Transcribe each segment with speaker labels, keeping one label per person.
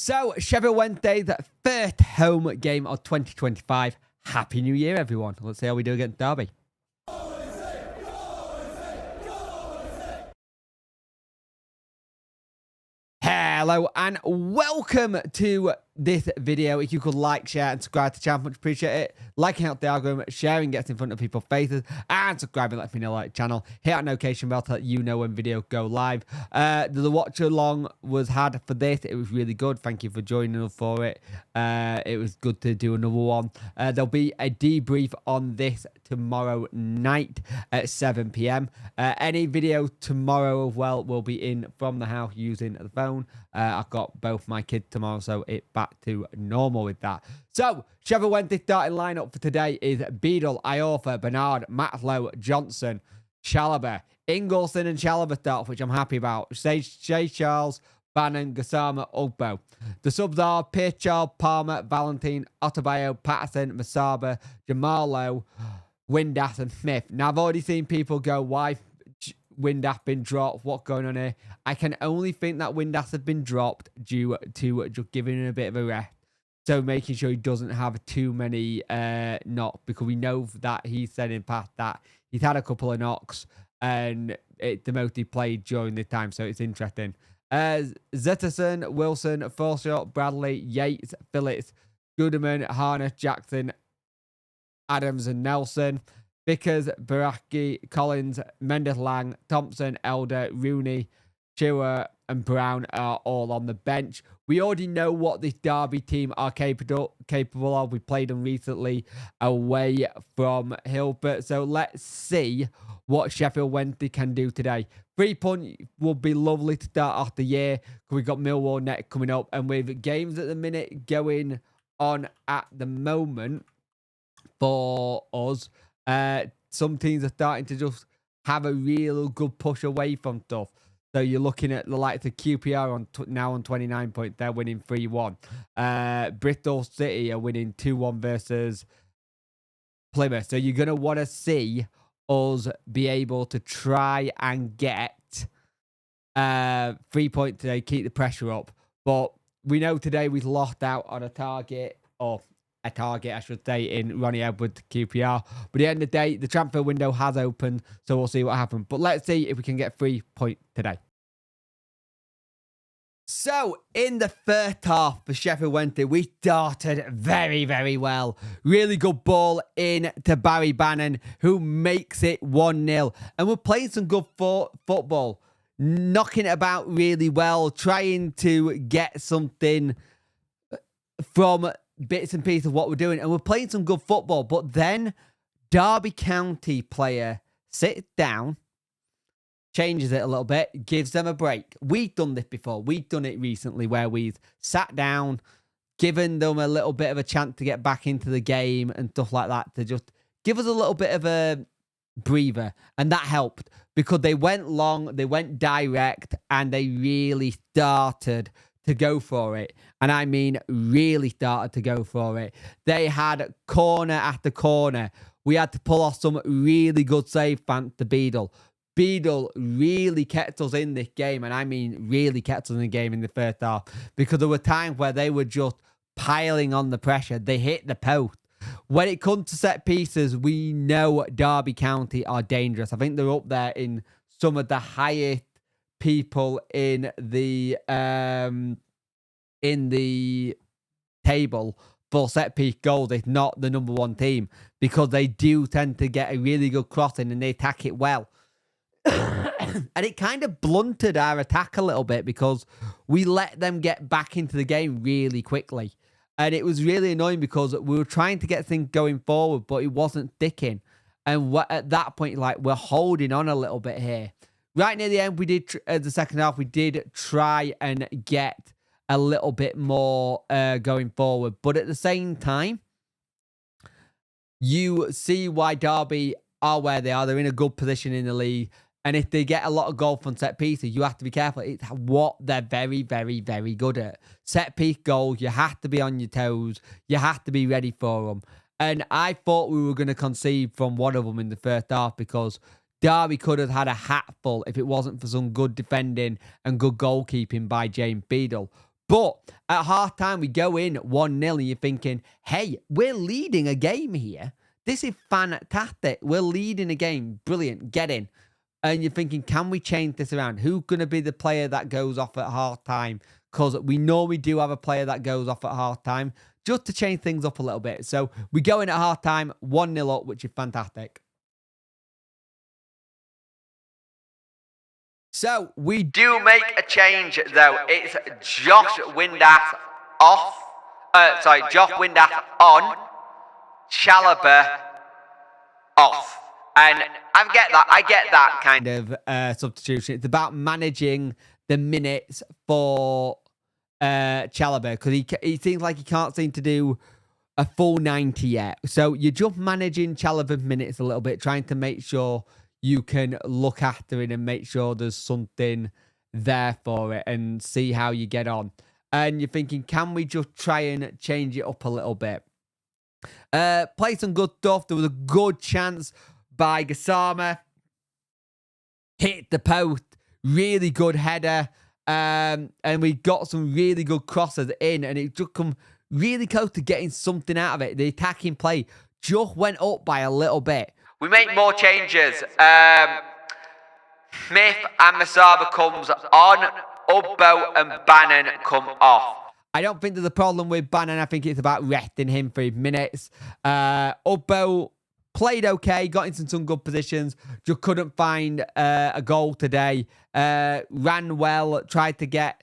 Speaker 1: So, Sheffield Wednesday, the first home game of 2025. Happy New Year, everyone. Let's see how we do against Derby. Hello and welcome to this video. If you could like, share and subscribe to the channel, much appreciate it. Liking out the algorithm, sharing gets in front of people's faces, and subscribing lets me know like the channel. Hit that notification bell to let you know when videos go live. The watch along was had for this. It was really good. Thank you for joining us for it. It was good to do another one. There'll be a debrief on this tomorrow night at 7 p.m. Any video tomorrow as well will be in from the house using the phone. I've got both my kids tomorrow, so it's back to normal with that. So, Sheffield Wednesday starting lineup for today is Beadle, Iorfa, Bernard, Matlow, Johnson, Chalobah, Ingolson and Chalobah start, which I'm happy about. Shay Charles, Bannon, Gassama, Ugbo. The subs are Pierre, Palmer, Valentine, Ottabayo, Patterson, Masaba, Jamalo, Windass and Smith. Now, I've already seen people go, why Windass been dropped? What's going on here? I can only think that Windass has been dropped due to just giving him a bit of a rest. So making sure he doesn't have too many knocks, because we know that he's said in the past that he's had a couple of knocks and it's the most he played during this time. So it's interesting. Zetterson, Wilson, Forsyth, Bradley, Yates, Phillips, Gooderman, Harness, Jackson, Adams and Nelson. Vickers, Baraki, Collins, Mendes Lang, Thompson, Elder, Rooney, Chua and Brown are all on the bench. We already know what this Derby team are capable of. We played them recently away from Hilbert. So let's see what Sheffield Wednesday can do today. 3 points would be lovely to start off the year. We've got Millwall next coming up. And with games at the minute going on at the moment for us, some teams are starting to just have a real good push away from stuff. So you're looking at the likes of QPR now on 29 points. They're winning 3-1. Bristol City are winning 2-1 versus Plymouth. So you're going to want to see us be able to try and get 3 points today, keep the pressure up. But we know today we've lost out on a target, I should say, in Ronnie Edwards, QPR. But at the end of the day, the transfer window has opened, so we'll see what happens. But let's see if we can get 3 points today. So, in the first half for Sheffield Wednesday, we started very, very well. Really good ball in to Barry Bannon, who makes it 1-0. And we're playing some good football. Knocking it about really well, trying to get something from bits and pieces of what we're doing, and we're playing some good football. But then Derby County player sits down, changes it a little bit, gives them a break. We've done this before. We've done it recently where we've sat down, given them a little bit of a chance to get back into the game and stuff like that, to just give us a little bit of a breather. And that helped because they went long, they went direct, and they really started to go for it. And I mean really started to go for it. They had corner after corner. We had to pull off some really good save thanks to Beadle. Beadle really kept us in this game, and I mean really kept us in the game in the first half, because there were times where they were just piling on the pressure. They hit the post. When it comes to set pieces, we know Derby County are dangerous. I think they're up there in some of the highest people in the table for set piece goals. It's not the number one team, because they do tend to get a really good crossing and they attack it well. And it kind of blunted our attack a little bit because we let them get back into the game really quickly. And it was really annoying because we were trying to get things going forward, but it wasn't sticking. And at that point, like, we're holding on a little bit here. Right near the end, we did, the second half, we did try and get a little bit more going forward. But at the same time, you see why Derby are where they are. They're in a good position in the league. And if they get a lot of goal from set pieces, you have to be careful. It's what they're very, very, very good at. Set piece goals, you have to be on your toes. You have to be ready for them. And I thought we were going to concede from one of them in the first half, because Derby could have had a hatful if it wasn't for some good defending and good goalkeeping by James Beadle. But at half-time, we go in 1-0, and you're thinking, hey, we're leading a game here. This is fantastic. We're leading a game. Brilliant. Get in. And you're thinking, can we change this around? Who's going to be the player that goes off at half-time? Because we know we do have a player that goes off at half-time, just to change things up a little bit. So we go in at half-time, 1-0 up, which is fantastic. So we do make a change, though. It's Josh Windass off. Josh Windass on. Chalobah off. And I get that kind of substitution. It's about managing the minutes for Chalobah, because he seems like he can't seem to do a full 90 yet. So you're just managing Chalobah's minutes a little bit, trying to make sure you can look after it and make sure there's something there for it and see how you get on. And you're thinking, can we just try and change it up a little bit? Play some good stuff. There was a good chance by Gassama. Hit the post. Really good header. And we got some really good crosses in. And it just come really close to getting something out of it. The attacking play just went up by a little bit. We make more changes. Smith and Masaba comes on. Ubbo and Bannon come off. I don't think there's a problem with Bannon. I think it's about resting him for minutes. Ubbo played okay, got into some good positions, just couldn't find a goal today. Ran well, tried to get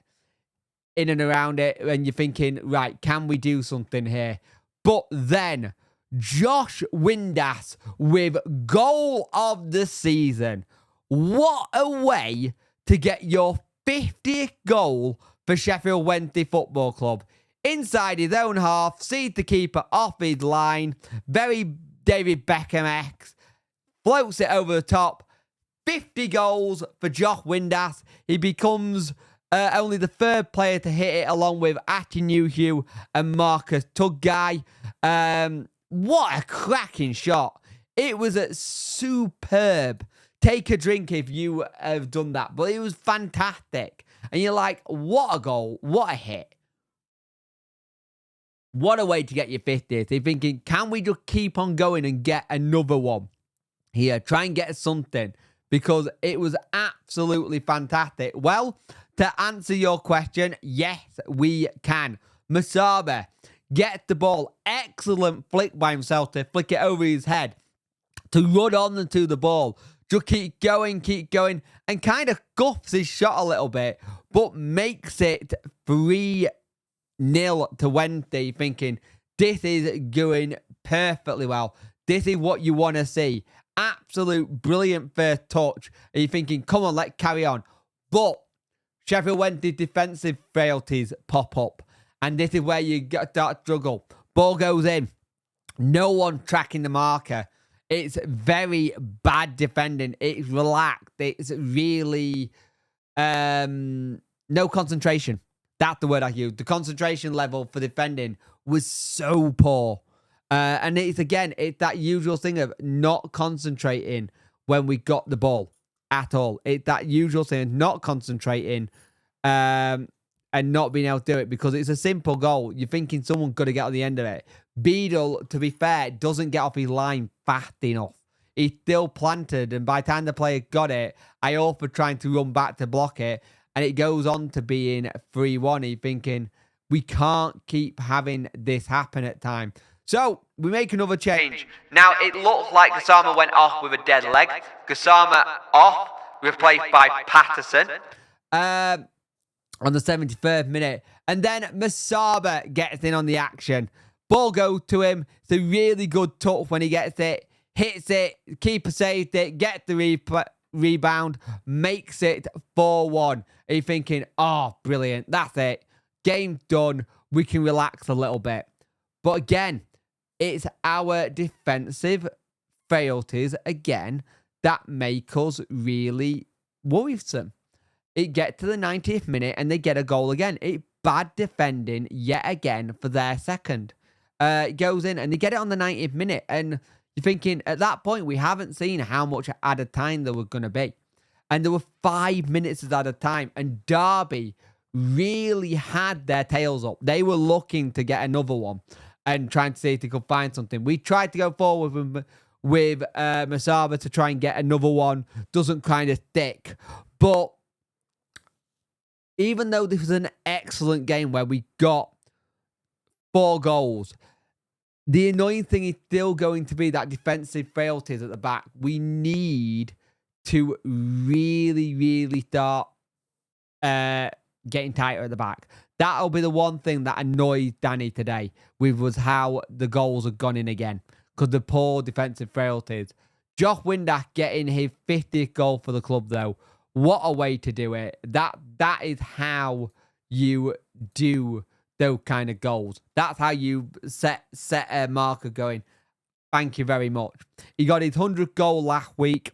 Speaker 1: in and around it, and you're thinking, right, can we do something here? But then Josh Windass with goal of the season. What a way to get your 50th goal for Sheffield Wednesday Football Club. Inside his own half, sees the keeper off his line. Very David Beckham-esque. Floats it over the top. 50 goals for Josh Windass. He becomes only the third player to hit it, along with Atinuhu and Marcus Tuggai. What a cracking shot. It was superb. Take a drink if you have done that. But it was fantastic. And you're like, what a goal. What a hit. What a way to get your 50th. You're thinking, can we just keep on going and get another one here? Try and get something. Because it was absolutely fantastic. Well, to answer your question, yes, we can. Masaba gets the ball. Excellent flick by himself to flick it over his head. To run on to the ball. Just keep going, and kind of guffs his shot a little bit, but makes it 3-0 to Wednesday, thinking, this is going perfectly well. This is what you want to see. Absolute brilliant first touch. And you're thinking, come on, let's carry on. But Sheffield Wednesday defensive frailties pop up, and this is where you start to struggle. Ball goes in. No one tracking the marker. It's very bad defending. It's relaxed. It's really no concentration. That's the word I use. The concentration level for defending was so poor. And it's that usual thing of not concentrating when we got the ball at all. It's that usual thing of not concentrating and not being able to do it, because it's a simple goal. You're thinking someone got to get on the end of it. Beadle, to be fair, doesn't get off his line fast enough. He's still planted, and by the time the player got it, I offered trying to run back to block it, and it goes on to being 3-1. He's thinking, we can't keep having this happen at time. So, we make another change. Now, it looks like Gassama went off with a dead leg. Gassama off, replaced by Patterson. On the 73rd minute. And then Masaba gets in on the action. Ball goes to him. It's a really good touch when he gets it. Hits it. Keeper saved it. Gets the rebound. Makes it 4-1. And you're thinking, oh, brilliant. That's it. Game's done. We can relax a little bit. But again, it's our defensive frailties again that make us really worrisome. It gets to the 90th minute and they get a goal again. It's bad defending yet again for their second. It goes in and they get it on the 90th minute. And you're thinking, at that point, we haven't seen how much added time there was going to be. And there were 5 minutes of added time. And Derby really had their tails up. They were looking to get another one and trying to see if they could find something. We tried to go forward with Masaba to try and get another one. Doesn't kind of stick. But even though this was an excellent game where we got 4 goals, the annoying thing is still going to be that defensive frailties at the back. We need to really, really start getting tighter at the back. That'll be the one thing that annoys Danny today was how the goals have gone in again, because the poor defensive frailties. Josh Windass getting his 50th goal for the club, though. What a way to do it. That is how you do those kind of goals. That's how you set a marker going. Thank you very much. He got his 100th goal last week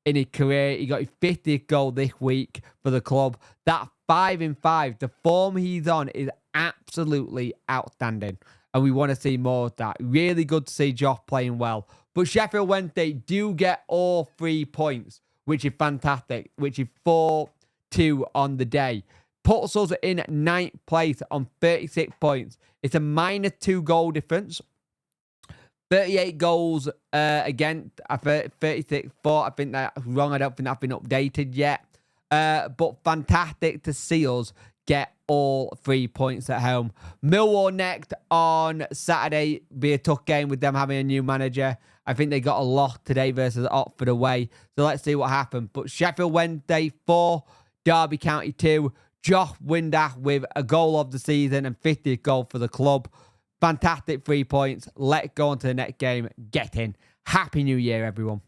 Speaker 1: in his career. He got his 50th goal this week for the club. That 5 in 5. The form he's on is absolutely outstanding. And we want to see more of that. Really good to see Josh playing well. But Sheffield Wednesday do get all 3 points, which is fantastic, which is 4-2 on the day. Puts us in 9th place on 36 points. It's a -2 goal difference. 38 goals against 36. I think that's wrong. I don't think that's been updated yet. But fantastic to see us get all 3 points at home. Millwall next on Saturday. Be a tough game with them having a new manager. I think they got a loss today versus Oxford away. So let's see what happens. But Sheffield Wednesday 4, Derby County 2. Josh Windass with a goal of the season and 50th goal for the club. Fantastic 3 points. Let's go on to the next game. Get in. Happy New Year, everyone.